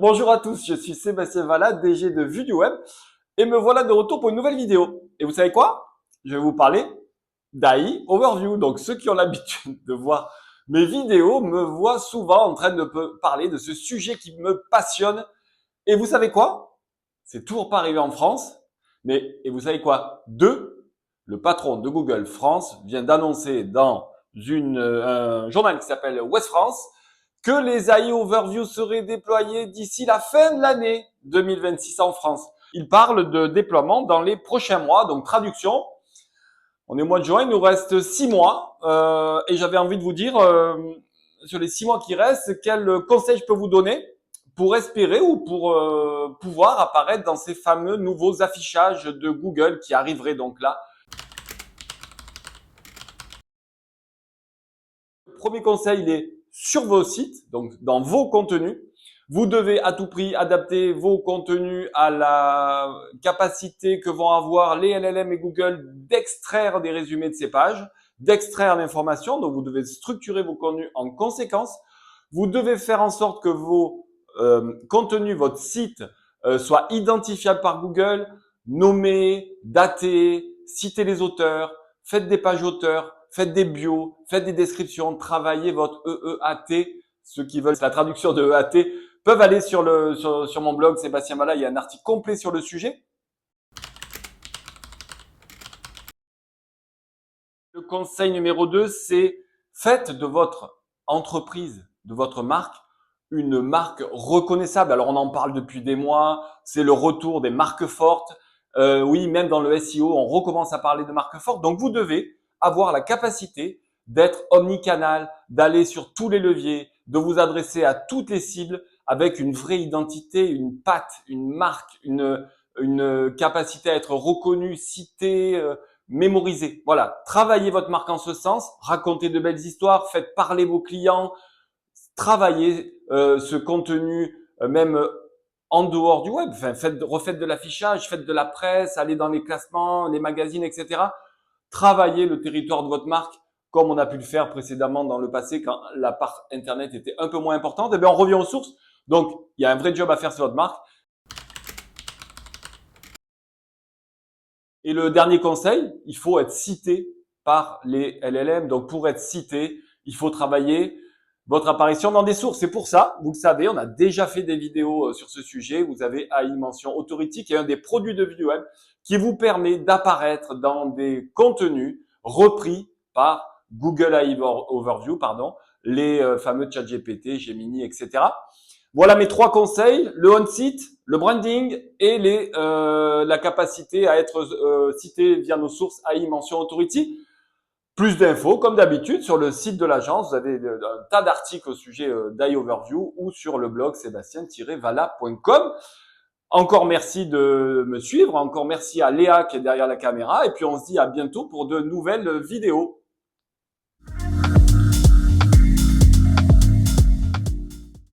Bonjour à tous, je suis Sébastien Vallat, DG de Vue du Web, et me voilà de retour pour une nouvelle vidéo. Et vous savez quoi? Je vais vous parler d'AI Overview. Donc ceux qui ont l'habitude de voir mes vidéos me voient souvent en train de parler de ce sujet qui me passionne. Et vous savez quoi? C'est toujours pas arrivé en France, mais et vous savez quoi? Le patron de Google France vient d'annoncer dans un journal qui s'appelle Ouest France que les AI Overview seraient déployés d'ici la fin de l'année 2026 en France. Il parle de déploiement dans les prochains mois, donc traduction. On est au mois de juin, il nous reste 6 mois et j'avais envie de vous dire, sur les 6 mois qui restent, quel conseil je peux vous donner pour espérer ou pour pouvoir apparaître dans ces fameux nouveaux affichages de Google qui arriveraient donc là. Le premier conseil, il est sur vos sites, donc dans vos contenus. Vous devez à tout prix adapter vos contenus à la capacité que vont avoir les LLM et Google d'extraire des résumés de ces pages, d'extraire l'information. Donc, vous devez structurer vos contenus en conséquence. Vous devez faire en sorte que vos contenus, votre site, soient identifiables par Google, nommés, datés, citer les auteurs, faites des pages auteurs, faites des bios, faites des descriptions, travaillez votre EEAT. Ceux qui veulent la traduction de EEAT peuvent aller sur mon blog Sébastien Vallat, il y a un article complet sur le sujet. Le conseil numéro 2, c'est faites de votre entreprise, de votre marque, une marque reconnaissable. Alors on en parle depuis des mois, c'est le retour des marques fortes. Oui, même dans le SEO, on recommence à parler de marques fortes. Donc vous devez avoir la capacité d'être omnicanal, d'aller sur tous les leviers, de vous adresser à toutes les cibles avec une vraie identité, une patte, une marque, une capacité à être reconnu, cité, mémorisé. Voilà, travaillez votre marque en ce sens, racontez de belles histoires, faites parler vos clients, travaillez ce contenu même en dehors du web. Enfin, refaites de l'affichage, faites de la presse, allez dans les classements, les magazines, etc. Travaillez le territoire de votre marque comme on a pu le faire précédemment dans le passé quand la part Internet était un peu moins importante. Eh bien, on revient aux sources. Donc, il y a un vrai job à faire sur votre marque. Et le dernier conseil, il faut être cité par les LLM. Donc, pour être cité, il faut travailler votre apparition dans des sources. C'est pour ça, vous le savez, on a déjà fait des vidéos sur ce sujet. Vous avez AI Mention Authority, qui est un des produits de Vue Web qui vous permet d'apparaître dans des contenus repris par Google AI Overview, les fameux ChatGPT, Gemini, etc. Voilà mes 3 conseils, le on-site, le branding et la capacité à être cité via nos sources AI Mention Authority. Plus d'infos, comme d'habitude, sur le site de l'agence. Vous avez un tas d'articles au sujet d'AI Overview ou sur le blog sébastien-vallat.com. Encore merci de me suivre. Encore merci à Léa qui est derrière la caméra. Et puis, on se dit à bientôt pour de nouvelles vidéos.